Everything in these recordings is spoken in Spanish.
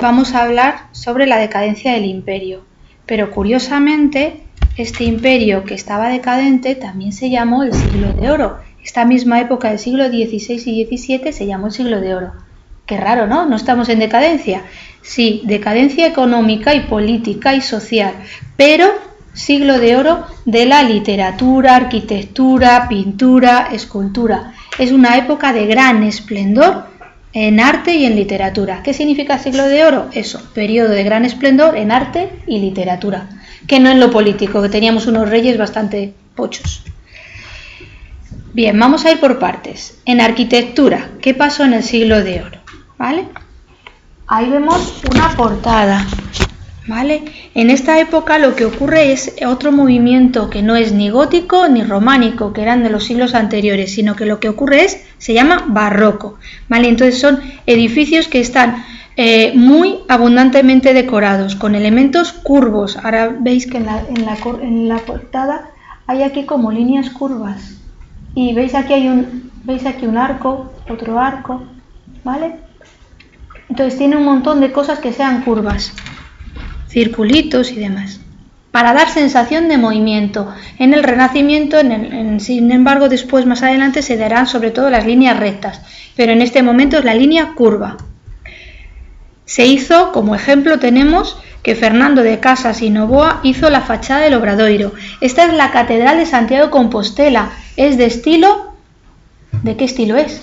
Vamos a hablar sobre la decadencia del imperio, pero curiosamente este imperio que estaba decadente también se llamó el Siglo de Oro. Esta misma época del siglo XVI y XVII se llamó el Siglo de Oro. Qué raro, ¿no? ¿No estamos en decadencia? Sí, decadencia económica y política y social, pero Siglo de Oro de la literatura, arquitectura, pintura, escultura. Es una época de gran esplendor en arte y en literatura. ¿Qué significa Siglo de Oro? Eso, periodo de gran esplendor en arte y literatura, que no en lo político, que teníamos unos reyes bastante pochos. Bien, vamos a ir por partes. En arquitectura, ¿qué pasó en el Siglo de Oro? ¿Vale? Ahí vemos una portada, ¿vale? En esta época lo que ocurre es otro movimiento que no es ni gótico ni románico, que eran de los siglos anteriores, sino que lo que ocurre se llama barroco, ¿vale? Entonces son edificios que están muy abundantemente decorados, con elementos curvos. Ahora veis que en la portada hay aquí como líneas curvas. Y veis aquí un arco, otro arco, ¿vale? Entonces tiene un montón de cosas que sean curvas, circulitos y demás, para dar sensación de movimiento. En el Renacimiento, sin embargo, después más adelante se darán sobre todo las líneas rectas, pero en este momento es la línea curva. Se hizo, como ejemplo tenemos que Fernando de Casas y Novoa hizo la fachada del Obradoiro. Esta es la Catedral de Santiago de Compostela. Es de estilo... ¿De qué estilo es?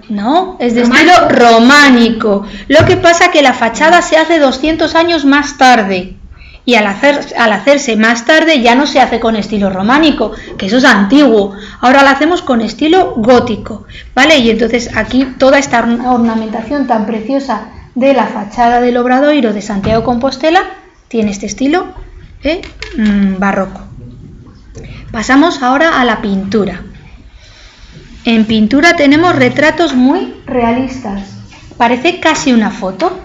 No, es de estilo románico. Lo que pasa es que la fachada se hace 200 años más tarde. Y al hacerse más tarde ya no se hace con estilo románico, que eso es antiguo. Ahora lo hacemos con estilo gótico, ¿vale? Y entonces aquí toda esta ornamentación tan preciosa de la fachada del Obradoiro de Santiago de Compostela tiene este estilo barroco. Pasamos ahora a la pintura. En pintura tenemos retratos muy realistas. Parece casi una foto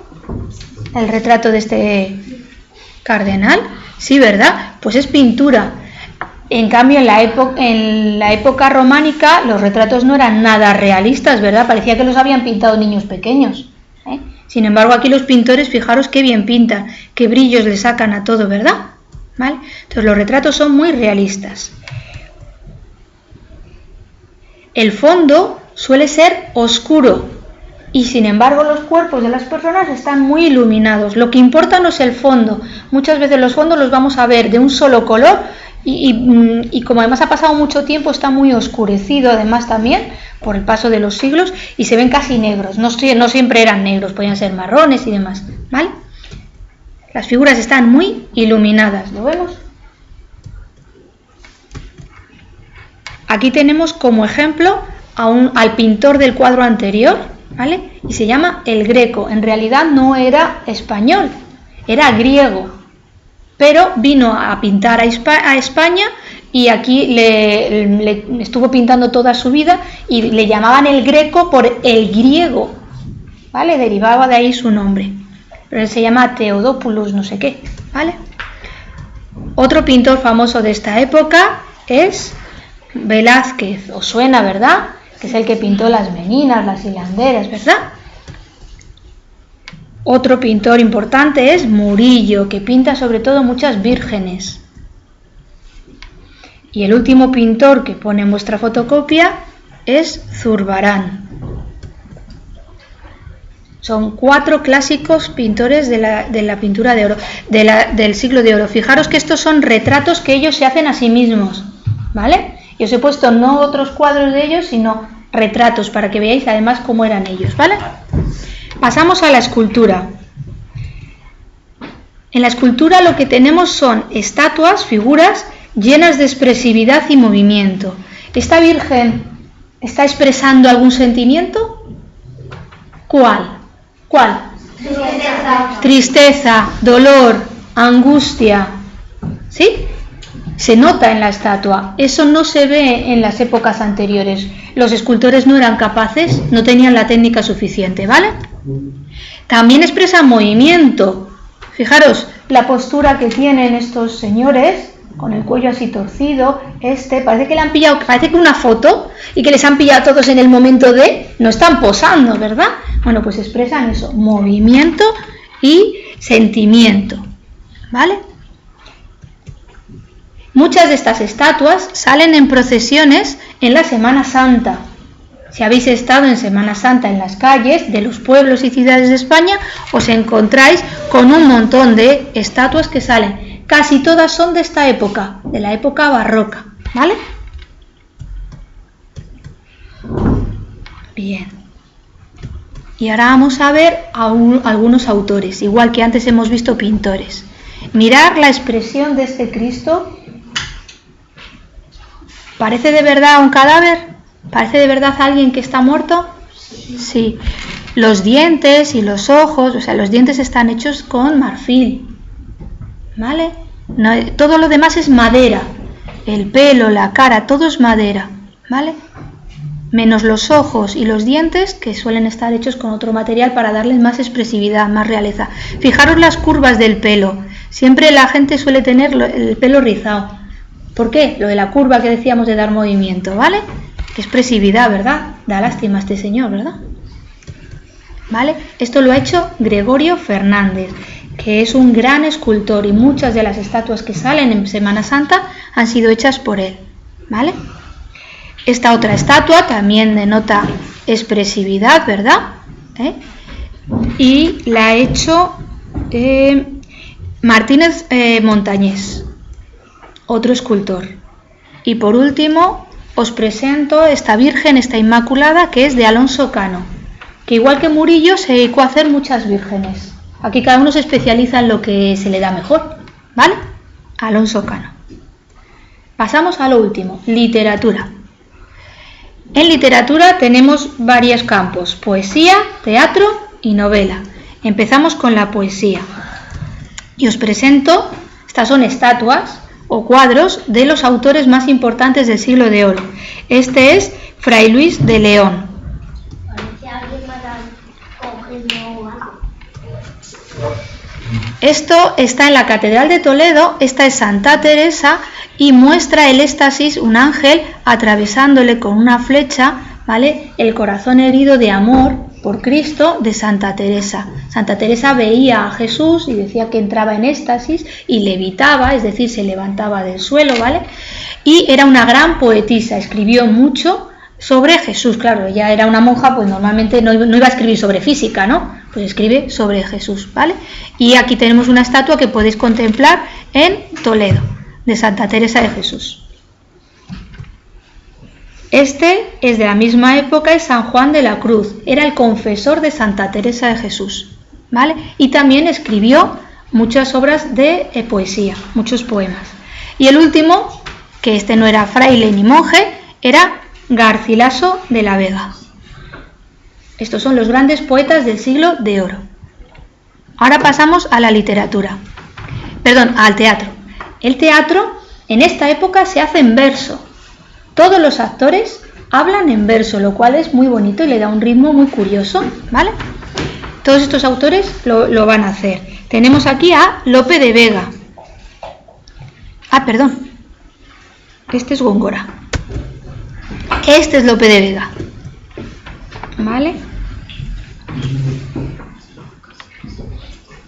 el retrato de este cardenal, sí, ¿verdad? Pues es pintura. En cambio, en la época románica los retratos no eran nada realistas, ¿verdad? Parecía que los habían pintado niños pequeños, ¿eh? Sin embargo, aquí los pintores, fijaros qué bien pintan, qué brillos le sacan a todo, ¿verdad? ¿Vale? Entonces los retratos son muy realistas. El fondo suele ser oscuro y sin embargo los cuerpos de las personas están muy iluminados. Lo que importa no es el fondo. Muchas veces los fondos los vamos a ver de un solo color y como además ha pasado mucho tiempo está muy oscurecido además también por el paso de los siglos y se ven casi negros. No siempre eran negros, podían ser marrones y demás, ¿vale? Las figuras están muy iluminadas, ¿lo vemos? Aquí tenemos como ejemplo al pintor del cuadro anterior, ¿vale? Y se llama El Greco. En realidad no era español, era griego, pero vino a pintar a España y aquí le estuvo pintando toda su vida y le llamaban El Greco por el griego, ¿vale? Derivaba de ahí su nombre, pero él se llama Theodopoulos no sé qué, ¿vale? Otro pintor famoso de esta época es Velázquez, os suena, ¿verdad? Que es el que pintó las meninas, las hilanderas, ¿verdad? Otro pintor importante es Murillo, que pinta sobre todo muchas vírgenes. Y el último pintor que pone en vuestra fotocopia es Zurbarán. Son 4 clásicos pintores de la pintura de oro, del Siglo de Oro. Fijaros que estos son retratos que ellos se hacen a sí mismos, ¿vale? Y os he puesto no otros cuadros de ellos, sino retratos, para que veáis además cómo eran ellos, ¿vale? Pasamos a la escultura. En la escultura lo que tenemos son estatuas, figuras llenas de expresividad y movimiento. ¿Esta Virgen está expresando algún sentimiento? ¿Cuál? Tristeza, dolor, angustia, ¿sí? Se nota en la estatua. Eso no se ve en las épocas anteriores. Los escultores no eran capaces, no tenían la técnica suficiente, ¿vale? También expresa movimiento. Fijaros la postura que tienen estos señores, con el cuello así torcido. Parece que le han pillado, parece que una foto y que les han pillado todos en el momento de... No están posando, ¿verdad? Bueno, pues expresan eso, movimiento y sentimiento, ¿vale? Muchas de estas estatuas salen en procesiones en la Semana Santa. Si habéis estado en Semana Santa en las calles de los pueblos y ciudades de España, os encontráis con un montón de estatuas que salen. Casi todas son de esta época, de la época barroca, ¿vale? Bien. Y ahora vamos a ver a algunos autores, igual que antes hemos visto pintores. Mirar la expresión de este Cristo. ¿Parece de verdad un cadáver? ¿Parece de verdad alguien que está muerto? Sí. Los dientes y los ojos, o sea, los dientes están hechos con marfil, ¿vale? No, todo lo demás es madera. El pelo, la cara, todo es madera, ¿vale? Menos los ojos y los dientes, que suelen estar hechos con otro material para darles más expresividad, más realeza. Fijaros las curvas del pelo. Siempre la gente suele tener el pelo rizado. ¿Por qué? Lo de la curva que decíamos de dar movimiento, ¿vale? Qué expresividad, ¿verdad? Da lástima a este señor, ¿verdad? ¿Vale? Esto lo ha hecho Gregorio Fernández, que es un gran escultor, y muchas de las estatuas que salen en Semana Santa han sido hechas por él, ¿vale? Esta otra estatua también denota expresividad, ¿verdad? Y la ha hecho Martínez Montañés, otro escultor. Y por último os presento esta Virgen, esta Inmaculada, que es de Alonso Cano, que igual que Murillo se dedicó a hacer muchas vírgenes. Aquí cada uno se especializa en lo que se le da mejor, ¿vale? Alonso Cano. Pasamos a lo último, literatura. En literatura tenemos varios campos: poesía, teatro y novela. Empezamos con la poesía. Y os presento, estas son estatuas o cuadros de los autores más importantes del Siglo de Oro. Este es Fray Luis de León. Esto está en la Catedral de Toledo. Esta es Santa Teresa y muestra el éxtasis, un ángel atravesándole con una flecha, ¿vale?, el corazón herido de amor por Cristo de Santa Teresa. Santa Teresa veía a Jesús y decía que entraba en éxtasis y levitaba, es decir, se levantaba del suelo, ¿vale? Y era una gran poetisa, escribió mucho sobre Jesús. Claro, ella era una monja, pues normalmente no iba a escribir sobre física, ¿no? Pues escribe sobre Jesús, ¿vale? Y aquí tenemos una estatua que podéis contemplar en Toledo, de Santa Teresa de Jesús. Este es de la misma época, es San Juan de la Cruz, era el confesor de Santa Teresa de Jesús, ¿vale? Y también escribió muchas obras de poesía, muchos poemas. Y el último, que este no era fraile ni monje, era Garcilaso de la Vega. Estos son los grandes poetas del Siglo de Oro. Ahora pasamos a la literatura, al teatro. El teatro en esta época se hace en verso. Todos los actores hablan en verso, lo cual es muy bonito y le da un ritmo muy curioso, ¿vale? Todos estos autores lo van a hacer. Tenemos aquí a Lope de Vega. Este es Góngora. Este es Lope de Vega, ¿vale?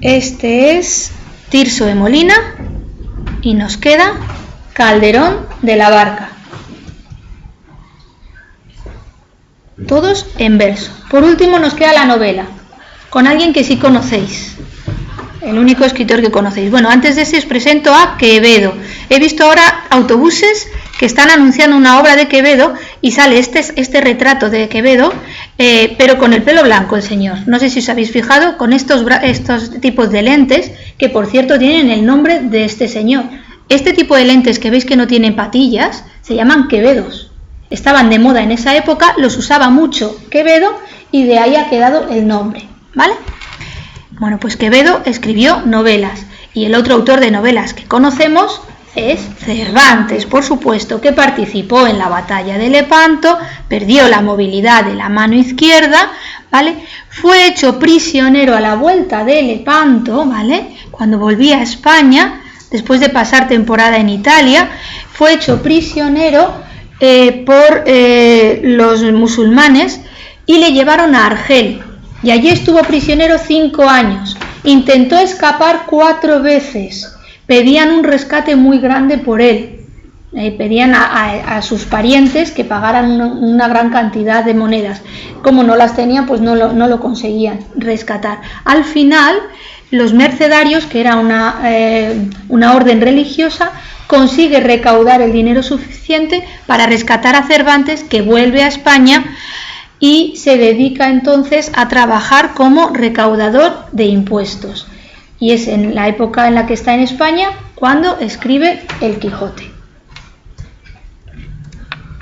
Este es Tirso de Molina y nos queda Calderón de la Barca. Todos en verso. Por último nos queda la novela, con alguien que sí conocéis, el único escritor que conocéis. Bueno, antes de ese os presento a Quevedo. He visto ahora autobuses que están anunciando una obra de Quevedo y sale este retrato de Quevedo, pero con el pelo blanco el señor. No sé si os habéis fijado, con estos tipos de lentes, que por cierto tienen el nombre de este señor. Este tipo de lentes que veis que no tienen patillas se llaman Quevedos. Estaban de moda en esa época, los usaba mucho Quevedo y de ahí ha quedado el nombre, ¿vale? Bueno, pues Quevedo escribió novelas y el otro autor de novelas que conocemos es Cervantes, por supuesto, que participó en la batalla de Lepanto, perdió la movilidad de la mano izquierda, ¿vale? Fue hecho prisionero a la vuelta de Lepanto, ¿vale? Cuando volvía a España, después de pasar temporada en Italia, fue hecho prisionero por los musulmanes y le llevaron a Argel. y allí estuvo prisionero 5 años. Intentó escapar 4 veces. Pedían un rescate muy grande por él. Pedían a sus parientes que pagaran una gran cantidad de monedas. Como no las tenían, pues no lo conseguían rescatar. Al final, los mercedarios, que era una orden religiosa, consigue recaudar el dinero suficiente para rescatar a Cervantes, que vuelve a España y se dedica entonces a trabajar como recaudador de impuestos. Y es en la época en la que está en España cuando escribe El Quijote.